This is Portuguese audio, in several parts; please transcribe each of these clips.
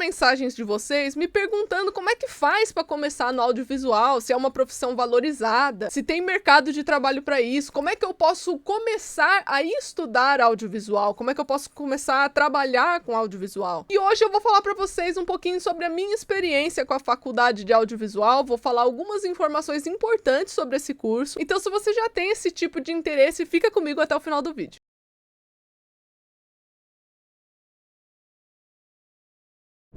mensagens de vocês me perguntando como é que faz para começar no audiovisual, se é uma profissão valorizada, se tem mercado de trabalho para isso, como é que eu posso começar a estudar audiovisual, como é que eu posso começar a trabalhar com audiovisual. E hoje eu vou falar para vocês um pouquinho sobre a minha experiência com a faculdade de audiovisual, vou falar algumas informações importantes sobre esse curso. Então, se você já tem esse tipo de interesse, fica comigo até o final do vídeo.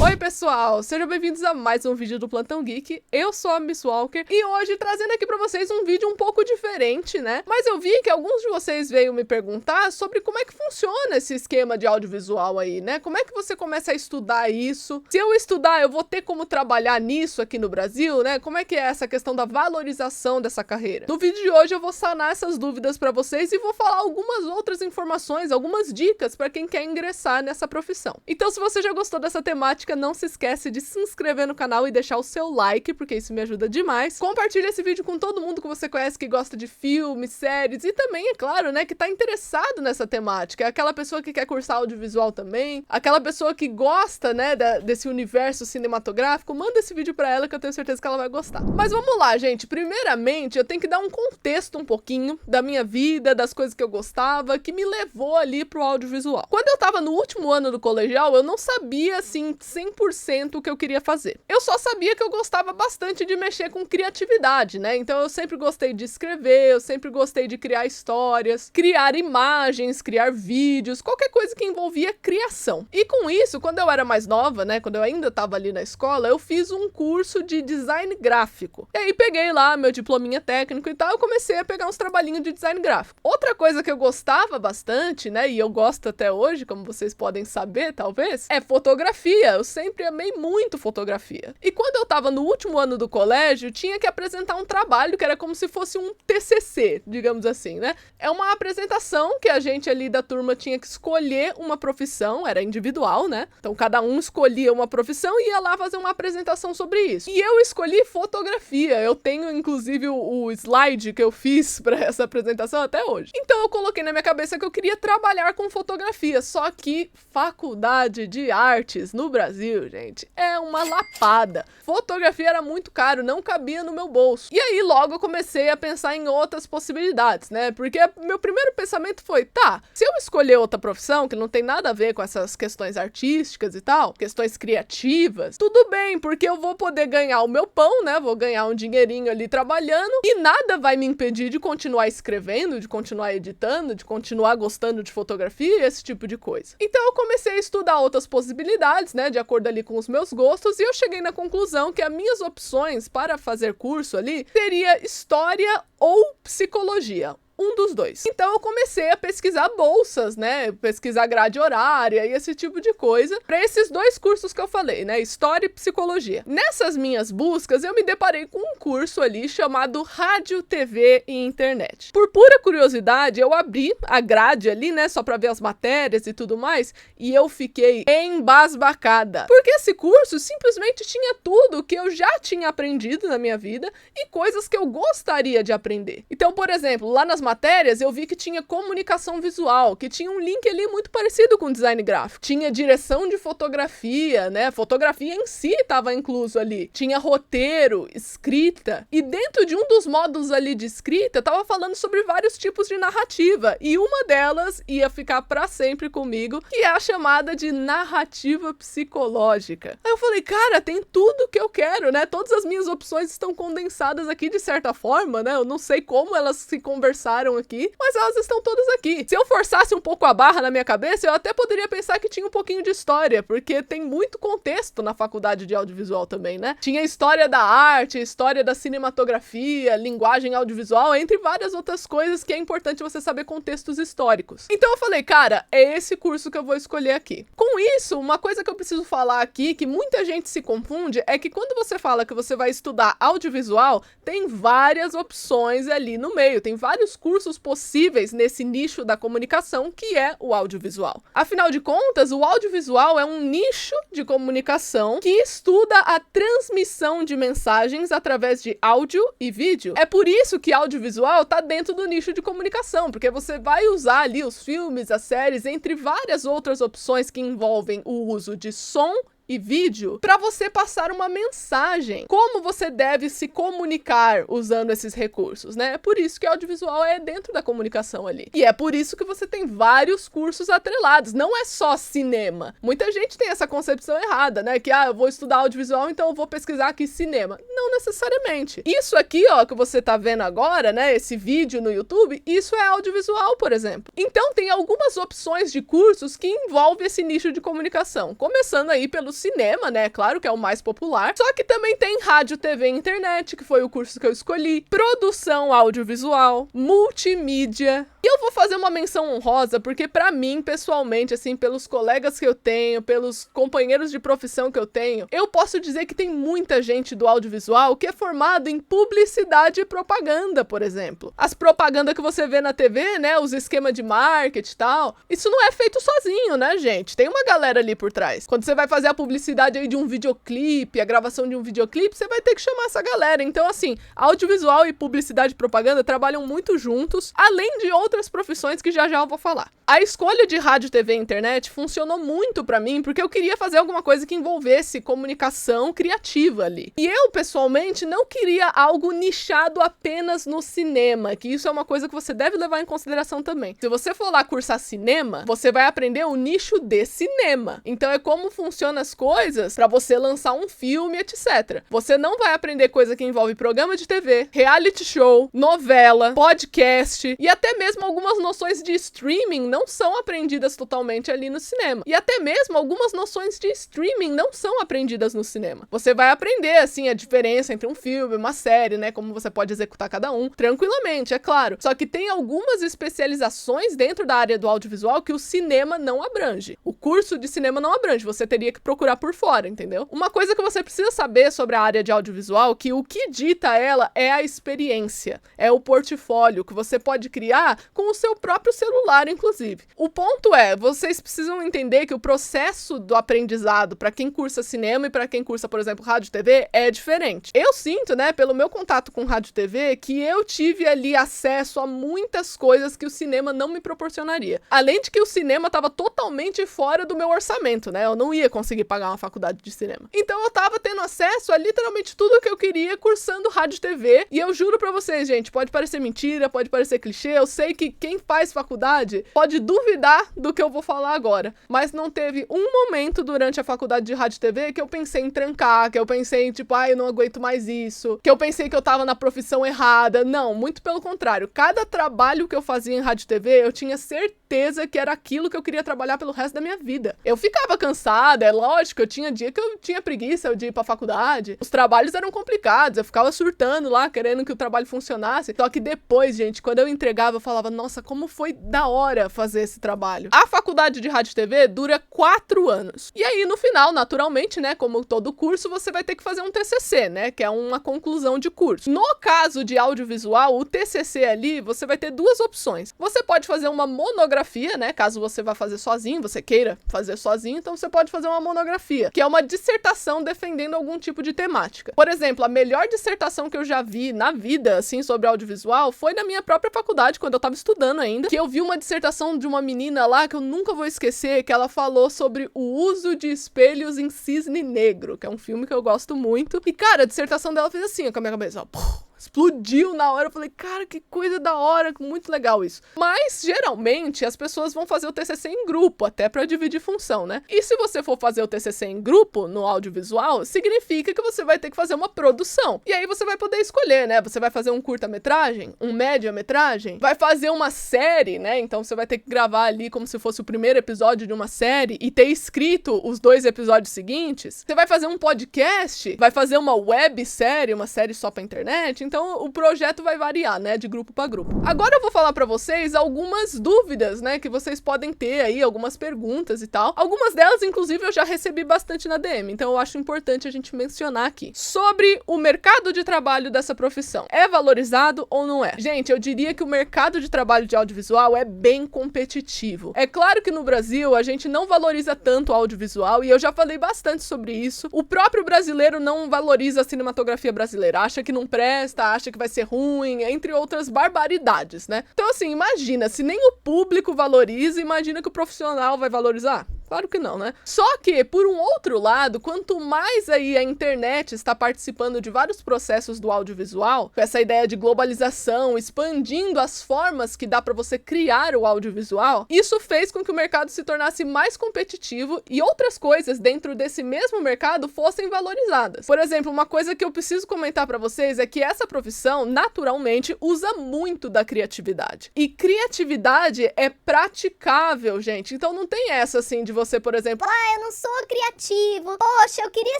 Oi pessoal, sejam bem-vindos a mais um vídeo do Plantão Geek, eu sou a Miss Walker e hoje trazendo aqui pra vocês um vídeo um pouco diferente, né? Mas eu vi que alguns de vocês veio me perguntar sobre como é que funciona esse esquema de audiovisual aí, né? Como é que você começa a estudar isso? Se eu estudar, eu vou ter como trabalhar nisso aqui no Brasil, né? Como é que é essa questão da valorização dessa carreira? No vídeo de hoje eu vou sanar essas dúvidas pra vocês e vou falar algumas outras informações, algumas dicas pra quem quer ingressar nessa profissão. Então, se você já gostou dessa temática, não se esquece de se inscrever no canal e deixar o seu like, porque isso me ajuda demais. Compartilha esse vídeo com todo mundo que você conhece que gosta de filmes, séries e também, é claro, né, que tá interessado nessa temática. É aquela pessoa que quer cursar audiovisual também, aquela pessoa que gosta, né, desse universo cinematográfico, manda esse vídeo pra ela que eu tenho certeza que ela vai gostar. Mas vamos lá, gente. Primeiramente, eu tenho que dar um contexto um pouquinho da minha vida, das coisas que eu gostava, que me levou ali pro audiovisual. Quando eu tava no último ano do colegial, eu não sabia, assim, 100% o que eu queria fazer. Eu só sabia que eu gostava bastante de mexer com criatividade, né? Então eu sempre gostei de escrever, eu sempre gostei de criar histórias, criar imagens, criar vídeos, qualquer coisa que envolvia criação. E com isso, quando eu era mais nova, né, quando eu ainda tava ali na escola, eu fiz um curso de design gráfico. E aí peguei lá meu diplominha técnico e tal, eu comecei a pegar uns trabalhinhos de design gráfico. Outra coisa que eu gostava bastante, né, e eu gosto até hoje, como vocês podem saber, talvez, é fotografia. Eu sempre amei muito fotografia. E quando eu tava no último ano do colégio, tinha que apresentar um trabalho que era como se fosse um TCC, digamos assim, né? É uma apresentação que a gente ali da turma tinha que escolher uma profissão, era individual, né? Então cada um escolhia uma profissão e ia lá fazer uma apresentação sobre isso. E eu escolhi fotografia. Eu tenho inclusive o slide que eu fiz para essa apresentação até hoje. Então eu coloquei na minha cabeça que eu queria trabalhar com fotografia, só que faculdade de artes no Brasil, gente, é uma lapada. Fotografia era muito caro, não cabia no meu bolso. E aí logo eu comecei a pensar em outras possibilidades, né? Porque meu primeiro pensamento foi, tá, se eu escolher outra profissão que não tem nada a ver com essas questões artísticas e tal, questões criativas, tudo bem, porque eu vou poder ganhar o meu pão, né? Vou ganhar um dinheirinho ali trabalhando e nada vai me impedir de continuar escrevendo, de continuar editando, de continuar gostando de fotografia e esse tipo de coisa. Então eu comecei a estudar outras possibilidades, né, de acordo ali com os meus gostos, e eu cheguei na conclusão que as minhas opções para fazer curso ali seria história ou psicologia. Um dos dois. Então eu comecei a pesquisar bolsas, né, pesquisar grade horária e esse tipo de coisa para esses dois cursos que eu falei, né, história e psicologia. Nessas minhas buscas eu me deparei com um curso ali chamado Rádio, TV e Internet. Por pura curiosidade eu abri a grade ali, né, só para ver as matérias e tudo mais, e eu fiquei embasbacada, porque esse curso simplesmente tinha tudo que eu já tinha aprendido na minha vida e coisas que eu gostaria de aprender. Então, por exemplo, lá nas matérias eu vi que tinha comunicação visual, que tinha um link ali muito parecido com design gráfico. Tinha direção de fotografia, né? Fotografia em si estava incluso ali. Tinha roteiro, escrita. E dentro de um dos módulos ali de escrita, estava falando sobre vários tipos de narrativa. E uma delas ia ficar para sempre comigo, que é a chamada de narrativa psicológica. Aí eu falei, cara, tem tudo que eu quero, né? Todas as minhas opções estão condensadas aqui de certa forma, né? Eu não sei como elas se conversaram aqui, mas elas estão todas aqui. Se eu forçasse um pouco a barra na minha cabeça, eu até poderia pensar que tinha um pouquinho de história, porque tem muito contexto na faculdade de audiovisual também, né? Tinha história da arte, história da cinematografia, linguagem audiovisual, entre várias outras coisas que é importante você saber contextos históricos. Então eu falei, cara, é esse curso que eu vou escolher aqui. Com isso, uma coisa que eu preciso falar aqui, que muita gente se confunde, é que quando você fala que você vai estudar audiovisual, tem várias opções ali no meio, tem vários cursos possíveis nesse nicho da comunicação que é o audiovisual. Afinal de contas, o audiovisual é um nicho de comunicação que estuda a transmissão de mensagens através de áudio e vídeo. É por isso que audiovisual está dentro do nicho de comunicação, porque você vai usar ali os filmes, as séries, entre várias outras opções que envolvem o uso de som e vídeo para você passar uma mensagem. Como você deve se comunicar usando esses recursos, né? É por isso que audiovisual é dentro da comunicação ali. E é por isso que você tem vários cursos atrelados. Não é só cinema. Muita gente tem essa concepção errada, né? Que, eu vou estudar audiovisual, então eu vou pesquisar aqui cinema. Não necessariamente. Isso aqui, ó, que você tá vendo agora, né? Esse vídeo no YouTube, isso é audiovisual, por exemplo. Então, tem algumas opções de cursos que envolvem esse nicho de comunicação. Começando aí pelo cinema, né? Claro que é o mais popular. Só que também tem rádio, TV e internet, que foi o curso que eu escolhi. Produção audiovisual, multimídia. E eu vou fazer uma menção honrosa, porque pra mim, pessoalmente, assim, pelos colegas que eu tenho, pelos companheiros de profissão que eu tenho, eu posso dizer que tem muita gente do audiovisual que é formado em publicidade e propaganda, por exemplo. As propagandas que você vê na TV, né, os esquemas de marketing e tal, isso não é feito sozinho, né, gente? Tem uma galera ali por trás. Quando você vai fazer a publicidade aí de um videoclipe, a gravação de um videoclipe, você vai ter que chamar essa galera. Então, assim, audiovisual e publicidade e propaganda trabalham muito juntos, além de outras profissões que já eu vou falar. A escolha de rádio, TV e internet funcionou muito pra mim, porque eu queria fazer alguma coisa que envolvesse comunicação criativa ali. E eu, pessoalmente, não queria algo nichado apenas no cinema, que isso é uma coisa que você deve levar em consideração também. Se você for lá cursar cinema, você vai aprender o nicho de cinema. Então é como funcionam as coisas pra você lançar um filme, etc. Você não vai aprender coisa que envolve programa de TV, reality show, novela, podcast e até mesmo algumas noções de streaming não são aprendidas totalmente ali no cinema. E até mesmo algumas noções de streaming não são aprendidas no cinema. Você vai aprender, assim, a diferença entre um filme e uma série, né? Como você pode executar cada um, tranquilamente, é claro. Só que tem algumas especializações dentro da área do audiovisual que o cinema não abrange. O curso de cinema não abrange, você teria que procurar por fora, entendeu? Uma coisa que você precisa saber sobre a área de audiovisual, que o que dita ela é a experiência, é o portfólio que você pode criar com o seu próprio celular, inclusive. O ponto é, vocês precisam entender que o processo do aprendizado para quem cursa cinema e para quem cursa, por exemplo, rádio e TV é diferente. Eu sinto, né, pelo meu contato com rádio e TV, que eu tive ali acesso a muitas coisas que o cinema não me proporcionaria. Além de que o cinema estava totalmente fora do meu orçamento, né? Eu não ia conseguir pagar uma faculdade de cinema. Então eu tava tendo acesso a literalmente tudo que eu queria cursando rádio e TV. E eu juro pra vocês, gente, pode parecer mentira, pode parecer clichê, eu sei que quem faz faculdade pode duvidar do que eu vou falar agora, mas não teve um momento durante a faculdade de rádio e TV que eu pensei em trancar, que eu pensei em tipo, eu não aguento mais isso, que eu pensei que eu tava na profissão errada. Não, muito pelo contrário. Cada trabalho que eu fazia em rádio e TV, eu tinha certeza que era aquilo que eu queria trabalhar pelo resto da minha vida. Eu ficava cansada, é lógico, eu tinha dia que eu tinha preguiça de ir pra faculdade, os trabalhos eram complicados, eu ficava surtando lá, querendo que o trabalho funcionasse, só que depois, gente, quando eu entregava, eu falava, nossa, como foi da hora fazer esse trabalho. A faculdade de rádio e TV dura 4 anos. E aí, no final, naturalmente, né, como todo curso, você vai ter que fazer um TCC, né, que é uma conclusão de curso. No caso de audiovisual, o TCC ali, você vai ter 2 opções. Você pode fazer uma monografia, né, caso você vá fazer sozinho, você queira fazer sozinho, então você pode fazer uma monografia, que é uma dissertação defendendo algum tipo de temática. Por exemplo, a melhor dissertação que eu já vi na vida, assim, sobre audiovisual, foi na minha própria faculdade, quando eu tava estudando ainda, que eu vi uma dissertação de uma menina lá, que eu nunca vou esquecer, que ela falou sobre o uso de espelhos em Cisne Negro, que é um filme que eu gosto muito. E, cara, a dissertação dela fez assim, ó, com a minha cabeça, ó, explodiu na hora. Eu falei, cara, que coisa da hora, muito legal isso. Mas, geralmente, as pessoas vão fazer o TCC em grupo, até pra dividir função, né? E se você for fazer o TCC em grupo, no audiovisual, significa que você vai ter que fazer uma produção. E aí você vai poder escolher, né? Você vai fazer um curta-metragem, um média-metragem, vai fazer uma série, né? Então você vai ter que gravar ali como se fosse o primeiro episódio de uma série e ter escrito os 2 episódios seguintes. Você vai fazer um podcast, vai fazer uma websérie, uma série só pra internet. Então o projeto vai variar, né, de grupo para grupo. Agora eu vou falar para vocês algumas dúvidas, né, que vocês podem ter aí, algumas perguntas e tal. Algumas delas, inclusive, eu já recebi bastante na DM, então eu acho importante a gente mencionar aqui. Sobre o mercado de trabalho dessa profissão. É valorizado ou não é? Gente, eu diria que o mercado de trabalho de audiovisual é bem competitivo. É claro que no Brasil a gente não valoriza tanto o audiovisual e eu já falei bastante sobre isso. O próprio brasileiro não valoriza a cinematografia brasileira, acha que não presta, acha que vai ser ruim, entre outras barbaridades, né? Então, assim, imagina, se nem o público valoriza, imagina que o profissional vai valorizar. Claro que não, né? Só que, por um outro lado, quanto mais aí a internet está participando de vários processos do audiovisual, com essa ideia de globalização, expandindo as formas que dá para você criar o audiovisual, isso fez com que o mercado se tornasse mais competitivo e outras coisas dentro desse mesmo mercado fossem valorizadas. Por exemplo, uma coisa que eu preciso comentar para vocês é que essa profissão, naturalmente, usa muito da criatividade. E criatividade é praticável, gente. Então não tem essa assim de você, por exemplo, eu não sou criativo. Poxa, eu queria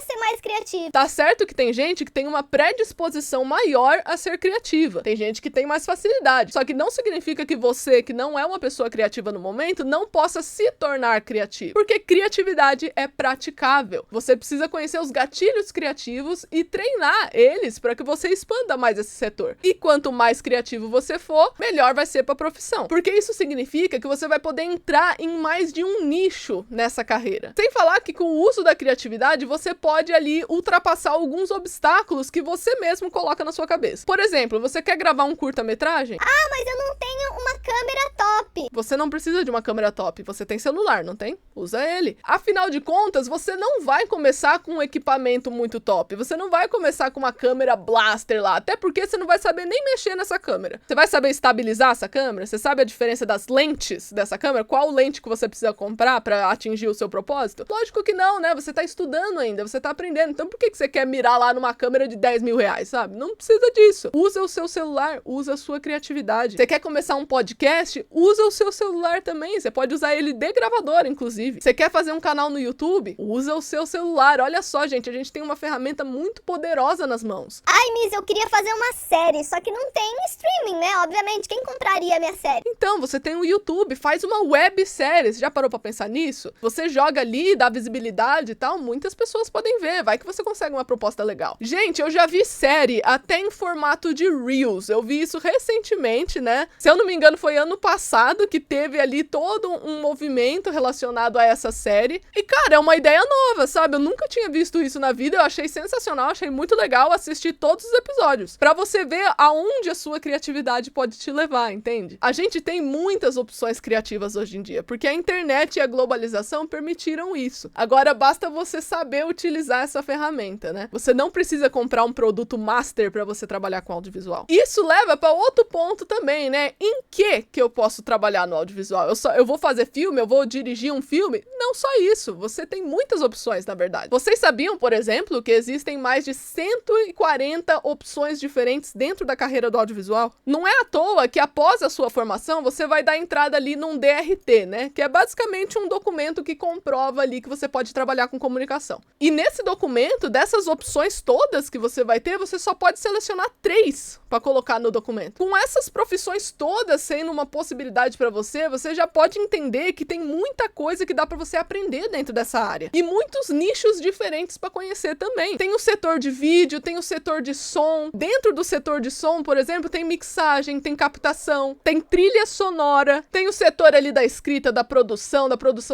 ser mais criativo. Tá certo que tem gente que tem uma predisposição maior a ser criativa. Tem gente que tem mais facilidade. Só que não significa que você, que não é uma pessoa criativa no momento, não possa se tornar criativo. Porque criatividade é praticável. Você precisa conhecer os gatilhos criativos e treinar eles para que você expanda mais esse setor. E quanto mais criativo você for, melhor vai ser para a profissão. Porque isso significa que você vai poder entrar em mais de um nicho nessa carreira. Sem falar que com o uso da criatividade, você pode ali ultrapassar alguns obstáculos que você mesmo coloca na sua cabeça. Por exemplo, você quer gravar um curta-metragem? Mas eu não tenho uma câmera top. Você não precisa de uma câmera top, você tem celular, não tem? Usa ele. Afinal de contas, você não vai começar com um equipamento muito top. Você não vai começar com uma câmera blaster lá, até porque você não vai saber nem mexer nessa câmera. Você vai saber estabilizar essa câmera? Você sabe a diferença das lentes dessa câmera? Qual lente que você precisa comprar para atingir o seu propósito? Lógico que não, né? Você tá estudando ainda, você tá aprendendo. Então por que você quer mirar lá numa câmera de 10 mil reais, sabe? Não precisa disso. Usa o seu celular, usa a sua criatividade. Você quer começar um podcast? Usa o seu celular também. Você pode usar ele de gravador, inclusive. Você quer fazer um canal no YouTube? Usa o seu celular. Olha só, gente, a gente tem uma ferramenta muito poderosa nas mãos. Miss, eu queria fazer uma série, só que não tem streaming, né? Obviamente, quem compraria a minha série? Então, você tem o YouTube, faz uma websérie. Você já parou pra pensar nisso? Você joga ali, dá visibilidade e tal, muitas pessoas podem ver. Vai que você consegue uma proposta legal. Gente, eu já vi série até em formato de Reels. Eu vi isso recentemente, né? Se eu não me engano, foi ano passado que teve ali todo um movimento relacionado a essa série. E, cara, é uma ideia nova, sabe? Eu nunca tinha visto isso na vida. Eu achei sensacional, achei muito legal assistir todos os episódios. Pra você ver aonde a sua criatividade pode te levar, entende? A gente tem muitas opções criativas hoje em dia, porque a internet e a globalização permitiram isso. Agora, basta você saber utilizar essa ferramenta, né? Você não precisa comprar um produto master pra você trabalhar com audiovisual. Isso leva pra outro ponto também, né? Em que eu posso trabalhar no audiovisual? Eu vou fazer filme? Eu vou dirigir um filme? Não só isso. Você tem muitas opções, na verdade. Vocês sabiam, por exemplo, que existem mais de 140 opções diferentes dentro da carreira do audiovisual? Não é à toa que após a sua formação, você vai dar entrada ali num DRT, né? Que é basicamente um documento que comprova ali que você pode trabalhar com comunicação. E nesse documento, dessas opções todas que você vai ter, você só pode selecionar 3 para colocar no documento. Com essas profissões todas sendo uma possibilidade para você, você já pode entender que tem muita coisa que dá para você aprender dentro dessa área. E muitos nichos diferentes para conhecer também. Tem o setor de vídeo, tem o setor de som. Dentro do setor de som, por exemplo, tem mixagem, tem captação, tem trilha sonora, tem o setor ali da escrita, da produção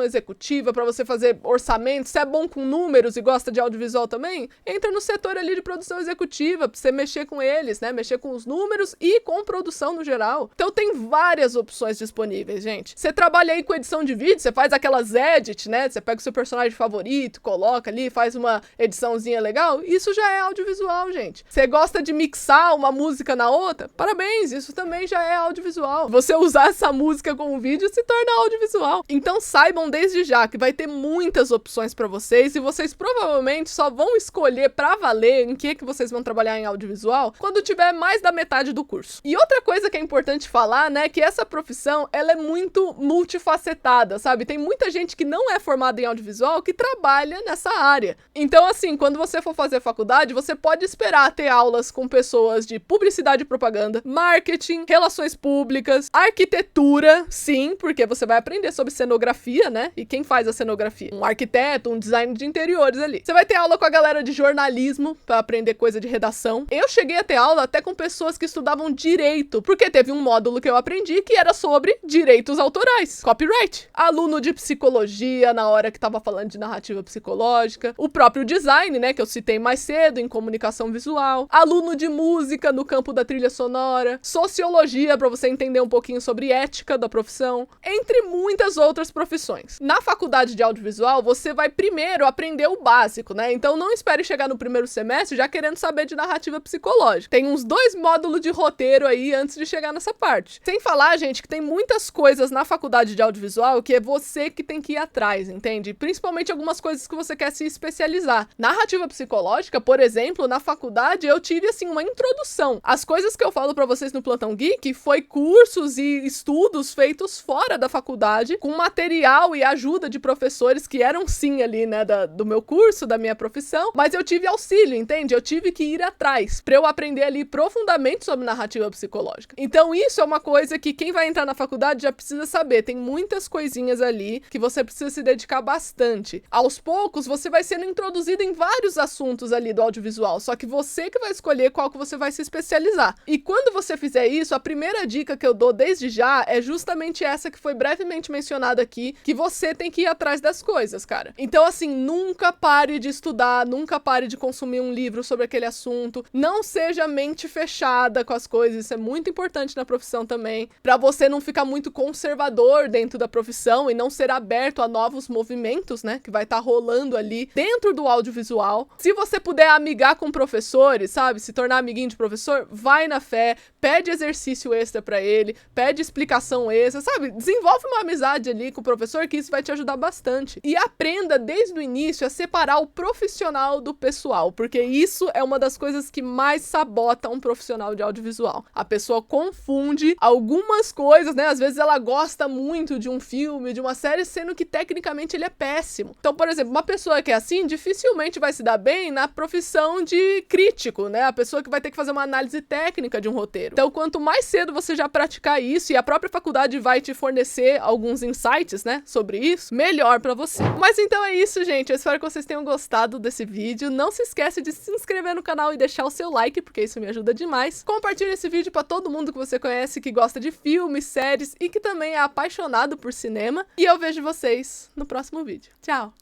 executiva para você fazer orçamento. Se é bom com números e gosta de audiovisual também, entra no setor ali de produção executiva para você mexer com eles, né? Mexer com os números e com produção no geral. Então tem várias opções disponíveis, gente. Você trabalha aí com edição de vídeo, você faz aquelas edits, né? Você pega o seu personagem favorito, coloca ali, faz uma ediçãozinha legal. Isso já é audiovisual, gente. Você gosta de mixar uma música na outra? Parabéns, isso também já é audiovisual. Você usar essa música com um vídeo se torna audiovisual. Então saibam desde já que vai ter muitas opções para vocês e vocês provavelmente só vão escolher pra valer em que vocês vão trabalhar em audiovisual quando tiver mais da metade do curso. E outra coisa que é importante falar, né, que essa profissão, ela é muito multifacetada, sabe? Tem muita gente que não é formada em audiovisual que trabalha nessa área. Então, assim, quando você for fazer faculdade, você pode esperar ter aulas com pessoas de publicidade e propaganda, marketing, relações públicas, arquitetura, sim, porque você vai aprender sobre cenografia, né? E quem faz a cenografia? Um arquiteto, um design de interiores ali. Você vai ter aula com a galera de jornalismo para aprender coisa de redação. Eu cheguei a ter aula até com pessoas que estudavam direito, porque teve um módulo que eu aprendi que era sobre direitos autorais, copyright. Aluno de psicologia, na hora que tava falando de narrativa psicológica. O próprio design, né, que eu citei mais cedo, em comunicação visual. Aluno de música no campo da trilha sonora. Sociologia, para você entender um pouquinho sobre ética da profissão. Entre muitas outras profissões. Na faculdade de audiovisual, você vai primeiro aprender o básico, né? Então não espere chegar no primeiro semestre já querendo saber de narrativa psicológica. Tem uns 2 módulos de roteiro aí antes de chegar nessa parte. Sem falar, gente, que tem muitas coisas na faculdade de audiovisual que é você que tem que ir atrás, entende? Principalmente algumas coisas que você quer se especializar. Narrativa psicológica, por exemplo, na faculdade eu tive, assim, uma introdução. As coisas que eu falo pra vocês no Plantão Geek foi cursos e estudos feitos fora da faculdade, com material e ajuda de professores que eram sim ali, né, do meu curso, da minha profissão, mas eu tive auxílio, entende? Eu tive que ir atrás pra eu aprender ali profundamente sobre narrativa psicológica. Então isso é uma coisa que quem vai entrar na faculdade já precisa saber. Tem muitas coisinhas ali que você precisa se dedicar bastante. Aos poucos, você vai sendo introduzido em vários assuntos ali do audiovisual, só que você que vai escolher qual que você vai se especializar. E quando você fizer isso, a primeira dica que eu dou desde já é justamente essa que foi brevemente mencionada aqui, que você tem que ir atrás das coisas, cara. Então, assim, nunca pare de estudar, nunca pare de consumir um livro sobre aquele assunto, não seja mente fechada com as coisas, isso é muito importante na profissão também, pra você não ficar muito conservador dentro da profissão e não ser aberto a novos movimentos, né, que vai estar rolando ali dentro do audiovisual. Se você puder amigar com professores, sabe, se tornar amiguinho de professor, vai na fé, pede exercício extra pra ele, pede explicação extra, sabe, desenvolve uma amizade ali com o professor que isso vai te ajudar bastante. E aprenda desde o início a separar o profissional do pessoal, porque isso é uma das coisas que mais sabota um profissional de audiovisual. A pessoa confunde algumas coisas, né, às vezes ela gosta muito de um filme, de uma série, sendo que tecnicamente ele é péssimo. Então, por exemplo, uma pessoa que é assim, dificilmente vai se dar bem na profissão de crítico, né, a pessoa que vai ter que fazer uma análise técnica de um roteiro. Então, quanto mais cedo você já praticar isso, e a própria faculdade vai te fornecer alguns insights, né, sobre isso, melhor pra você. Mas então é isso, gente, eu espero que vocês tenham gostado desse vídeo. Não se esquece de se inscrever no canal e deixar o seu like, porque isso me ajuda demais. Compartilhe esse vídeo pra todo mundo que você conhece, que gosta de filmes, séries e que também é apaixonado por cinema. E eu vejo vocês no próximo vídeo. Tchau!